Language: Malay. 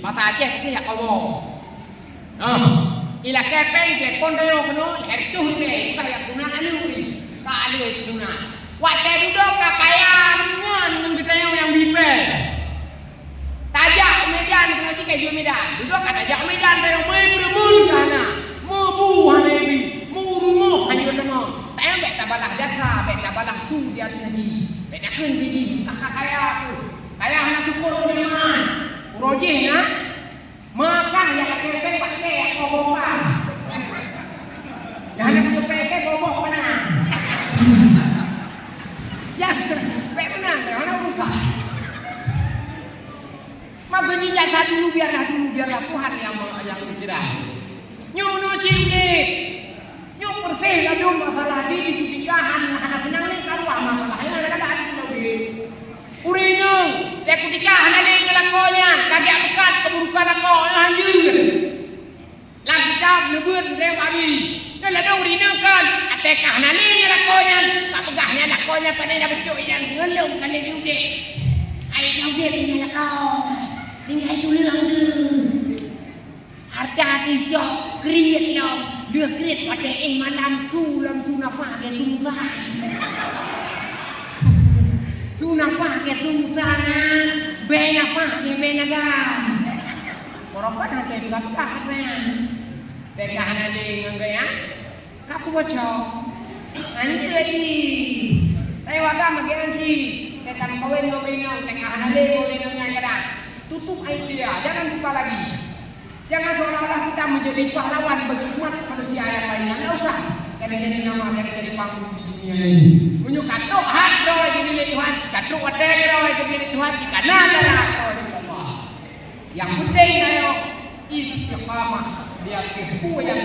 Bahasa Aceh kita ya komo. Ila kepeng telepon dayo kono hertuh ni kaya guna anu ni. Ka alu itu guna. Wate duduk kakaya dengan kita yang bipe. Tajak Medan kena cik kayu Medan. Duduk kat tajak Medan dayo mai bermun sana. Mu buah ni, mu rumah kayu temo. Tayo bet tabalah jasa, bet tabalah su dia haji. Bet akeun biji kakak kaya tu. Kaya anak syukur dengan urojeh na. Makan yang kepeng pakai kobong. Jangan kepeng kobong mana. Jangan benar, mana urusan. Maksudnya jasa dulu biarlah Tuhan yang bergerak. Nyuno cingkit, nyuk bersih kadung masalah di nikahan, anak senang ni karuah masalahnya ada lagi. Urinya, dia nikahan ada yang lakonya, kagak bekat keburukan lako lanjut. Lagi dah nebut dia mari. Dan ada urinya kan, atekah nali lakonya, tak pegahnya lakonya pada dah becuk yang ngelum kan dia juga. Ai kau dia punya lakau. Tinggal itu lang tu. Harta kisah kreat lah. Dia kreat pada malam tu nafas dia susah. Tu nafas dia susah kan. Benafas dia benagan. Orang pada dia juga kahnya. Dekah nanti ngangkaya. Kapu bocor. Nanti lagi. Saya wadah magi nanti. Tekan kawin tengah nanti kawin kadang. Tutup air dia, jangan buka lagi. Jangan seolah-olah kita menjadi pahlawan bagi umat manusia yang lainnya. Tidak usah. Jadi nama, jadi panggung di dunia ini. Punya katuk hat roh jadi milik Tuhan. Katuk wadai roh jadi milik Tuhan. Jika nada roh jadi Allah. Yang penting ayo istiqamah. Dia kepu yang